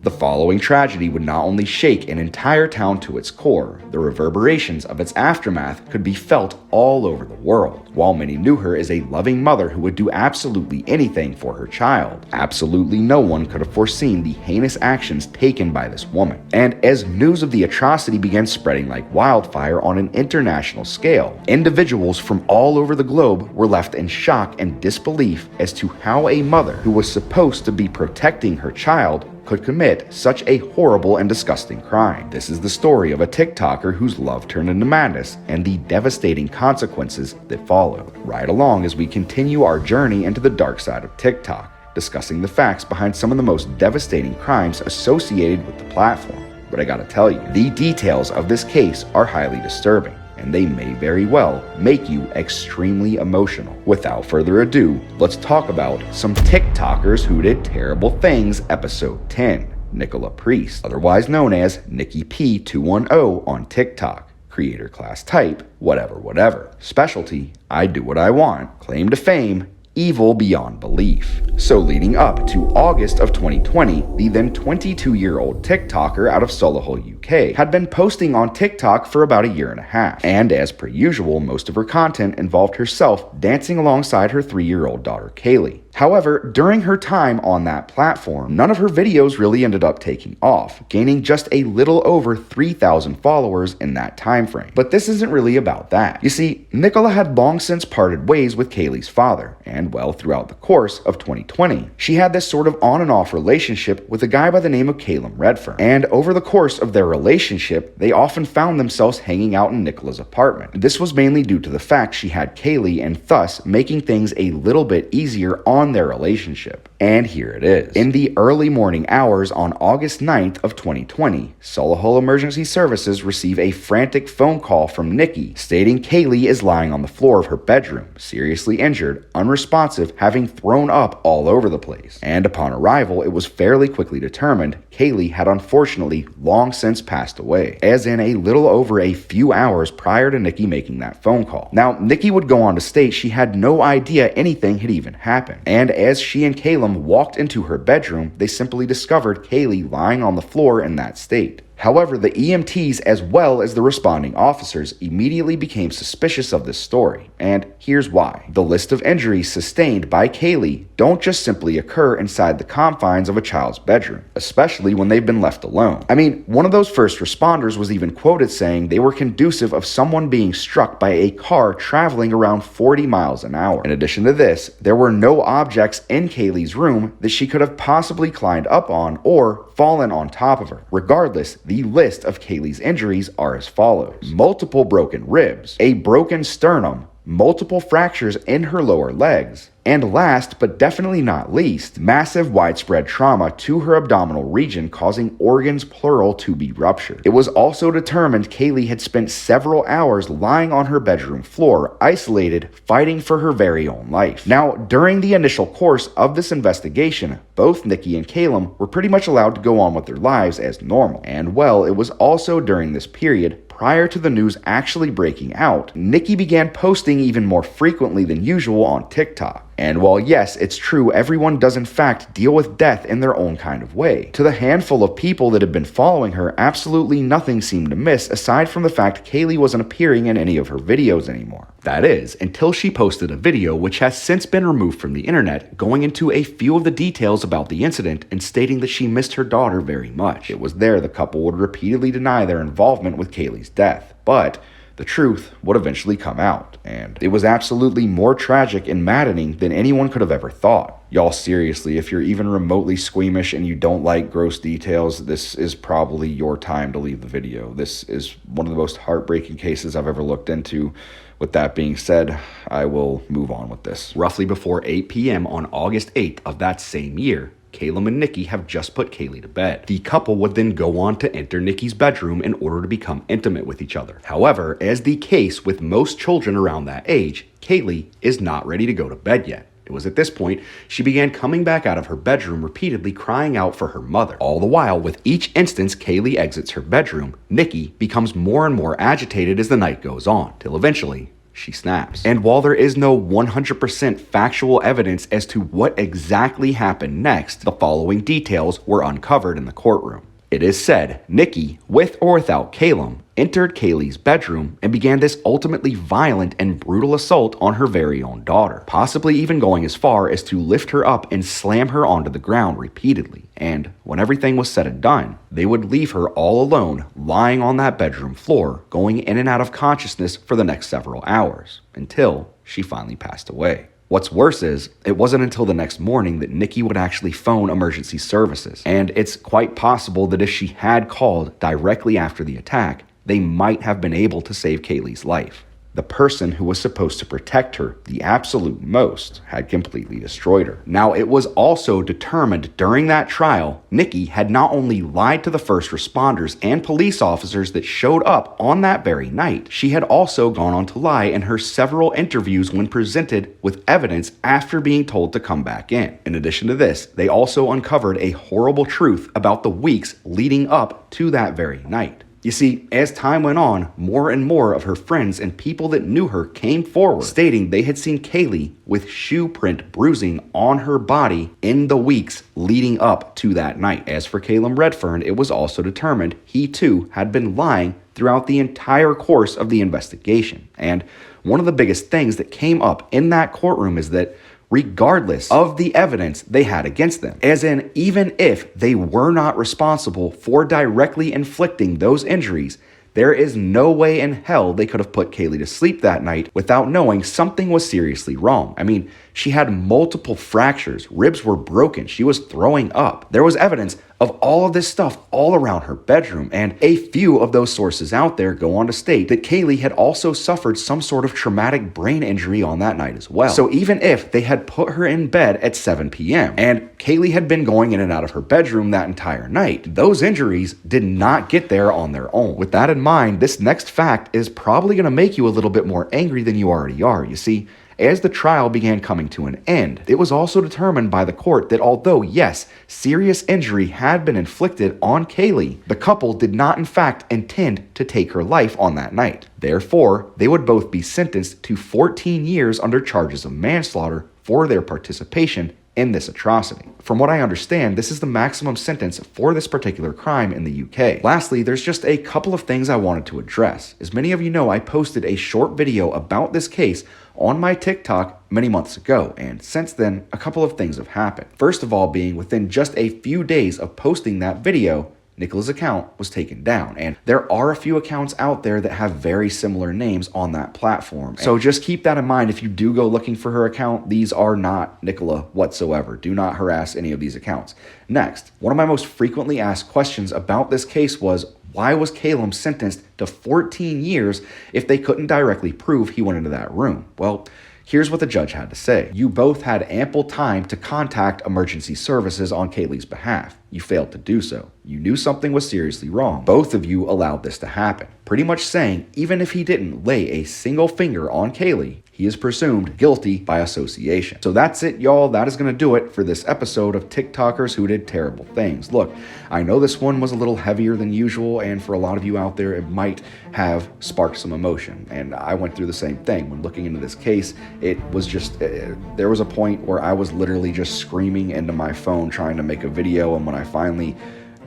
The following tragedy would not only shake an entire town to its core, the reverberations of its aftermath could be felt all over the world. While many knew her as a loving mother who would do absolutely anything for her child, absolutely no one could have foreseen the heinous actions taken by this woman. And as news of the atrocity began spreading like wildfire on an international scale, individuals from all over the globe were left in shock and disbelief as to how a mother who was supposed to be protecting her child could commit such a horrible and disgusting crime. This is the story of a TikToker whose love turned into madness and the devastating consequences that followed. Ride along as we continue our journey into the dark side of TikTok, discussing the facts behind some of the most devastating crimes associated with the platform. But I gotta tell you, the details of this case are highly disturbing, and they may very well make you extremely emotional. Without further ado, let's talk about some TikTokers who did terrible things, episode 10. Nicola Priest, otherwise known as Nikki P210 on TikTok. Creator class type, whatever. Specialty, I do what I want. Claim to fame, evil beyond belief. So leading up to August of 2020, the then 22-year-old TikToker out of Solihull, UK, had been posting on TikTok for about a year and a half. And as per usual, most of her content involved herself dancing alongside her 3-year-old daughter, Kaylee. However, during her time on that platform, none of her videos really ended up taking off, gaining just a little over 3,000 followers in that time frame. But this isn't really about that. You see, Nicola had long since parted ways with Kaylee's father, and well, throughout the course of 2020, she had this sort of on and off relationship with a guy by the name of Caleb Redfern. And over the course of their relationship, they often found themselves hanging out in Nicola's apartment. This was mainly due to the fact she had Kaylee and thus making things a little bit easier on their relationship. And here it is. In the early morning hours on August 9th of 2020, Solihull Emergency Services receive a frantic phone call from Nikki stating Kaylee is lying on the floor of her bedroom, seriously injured, unresponsive, having thrown up all over the place. And upon arrival, it was fairly quickly determined Kaylee had unfortunately long since passed away, as in a little over a few hours prior to Nikki making that phone call. Now, Nikki would go on to state she had no idea anything had even happened, and as she and Caleb walked into her bedroom, they simply discovered Kaylee lying on the floor in that state. However, the EMTs as well as the responding officers immediately became suspicious of this story, and here's why. The list of injuries sustained by Kaylee don't just simply occur inside the confines of a child's bedroom, especially when they've been left alone. I mean, one of those first responders was even quoted saying they were conducive of someone being struck by a car traveling around 40 miles an hour. In addition to this, there were no objects in Kaylee's room that she could have possibly climbed up on or fallen on top of her. Regardless, the list of Kaylee's injuries are as follows: multiple broken ribs, a broken sternum, multiple fractures in her lower legs, and last but definitely not least, massive widespread trauma to her abdominal region causing organs plural to be ruptured. It was also determined Kaylee had spent several hours lying on her bedroom floor, isolated, fighting for her very own life. Now, during the initial course of this investigation, both Nikki and Caleb were pretty much allowed to go on with their lives as normal. And well, it was also during this period, prior to the news actually breaking out, Nikki began posting even more frequently than usual on TikTok. And while yes, it's true everyone does in fact deal with death in their own kind of way, to the handful of people that had been following her, absolutely nothing seemed to miss aside from the fact Kaylee wasn't appearing in any of her videos anymore. That is, until she posted a video which has since been removed from the internet, going into a few of the details about the incident and stating that she missed her daughter very much. It was there the couple would repeatedly deny their involvement with Kaylee's death, but the truth would eventually come out, and it was absolutely more tragic and maddening than anyone could have ever thought. Y'all, seriously, if you're even remotely squeamish and you don't like gross details, this is probably your time to leave the video. This is one of the most heartbreaking cases I've ever looked into. With that being said, I will move on with this. Roughly before 8 p.m. on August 8th of that same year, Caleb and Nikki have just put Kaylee to bed. The couple would then go on to enter Nikki's bedroom in order to become intimate with each other. However, as the case with most children around that age, Kaylee is not ready to go to bed yet. It was at this point she began coming back out of her bedroom repeatedly crying out for her mother. All the while, with each instance Kaylee exits her bedroom, Nikki becomes more and more agitated as the night goes on, till eventually she snaps. And while there is no 100% factual evidence as to what exactly happened next, the following details were uncovered in the courtroom. It is said Nikki, with or without Calum, entered Kaylee's bedroom and began this ultimately violent and brutal assault on her very own daughter, possibly even going as far as to lift her up and slam her onto the ground repeatedly. And when everything was said and done, they would leave her all alone, lying on that bedroom floor, going in and out of consciousness for the next several hours, until she finally passed away. What's worse is, it wasn't until the next morning that Nikki would actually phone emergency services, and it's quite possible that if she had called directly after the attack, they might have been able to save Kaylee's life. The person who was supposed to protect her the absolute most had completely destroyed her. Now, it was also determined during that trial, Nikki had not only lied to the first responders and police officers that showed up on that very night, she had also gone on to lie in her several interviews when presented with evidence after being told to come back in. In addition to this, they also uncovered a horrible truth about the weeks leading up to that very night. You see, as time went on, more and more of her friends and people that knew her came forward, stating they had seen Kaylee with shoe print bruising on her body in the weeks leading up to that night. As for Calum Redfern, it was also determined he too had been lying throughout the entire course of the investigation. And one of the biggest things that came up in that courtroom is that regardless of the evidence they had against them, as in even if they were not responsible for directly inflicting those injuries, there is no way in hell they could have put Kaylee to sleep that night without knowing something was seriously wrong. I mean, she had multiple fractures, ribs were broken, she was throwing up. There was evidence of all of this stuff all around her bedroom, and a few of those sources out there go on to state that Kaylee had also suffered some sort of traumatic brain injury on that night as well. So even if they had put her in bed at 7 p.m. and Kaylee had been going in and out of her bedroom that entire night, those injuries did not get there on their own. With that in mind, this next fact is probably going to make you a little bit more angry than you already are. You see, as the trial began coming to an end, it was also determined by the court that although, yes, serious injury had been inflicted on Kaylee, the couple did not in fact intend to take her life on that night. Therefore, they would both be sentenced to 14 years under charges of manslaughter for their participation in this atrocity. From what I understand, this is the maximum sentence for this particular crime in the UK. Lastly, there's just a couple of things I wanted to address. As many of you know, I posted a short video about this case on my TikTok many months ago, and since then, a couple of things have happened. First of all being within just a few days of posting that video, Nicola's account was taken down, and there are a few accounts out there that have very similar names on that platform. So just keep that in mind if you do go looking for her account. These are not Nicola whatsoever. Do not harass any of these accounts. Next, one of my most frequently asked questions about this case was, why was Calum sentenced to 14 years if they couldn't directly prove he went into that room? Well, here's what the judge had to say. You both had ample time to contact emergency services on Kaylee's behalf. You failed to do so. You knew something was seriously wrong. Both of you allowed this to happen. Pretty much saying, even if he didn't lay a single finger on Kaylee, he is presumed guilty by association. So that's it, y'all. That is going to do it for this episode of TikTokers Who Did Terrible Things. Look, I know this one was a little heavier than usual, and for a lot of you out there, it might have sparked some emotion. And I went through the same thing. When looking into this case, it was just, there was a point where I was literally just screaming into my phone trying to make a video, and when I finally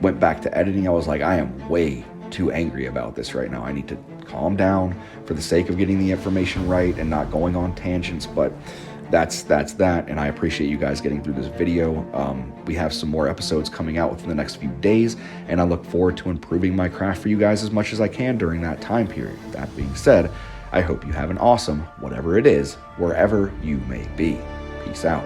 went back to editing, I was like, I am way too angry about this right now. I need to calm down for the sake of getting the information right and not going on tangents, but that's that, and I appreciate you guys getting through this video. We have some more episodes coming out within the next few days, and I look forward to improving my craft for you guys as much as I can during that time period. That being said, I hope you have an awesome, whatever it is, wherever you may be. Peace out.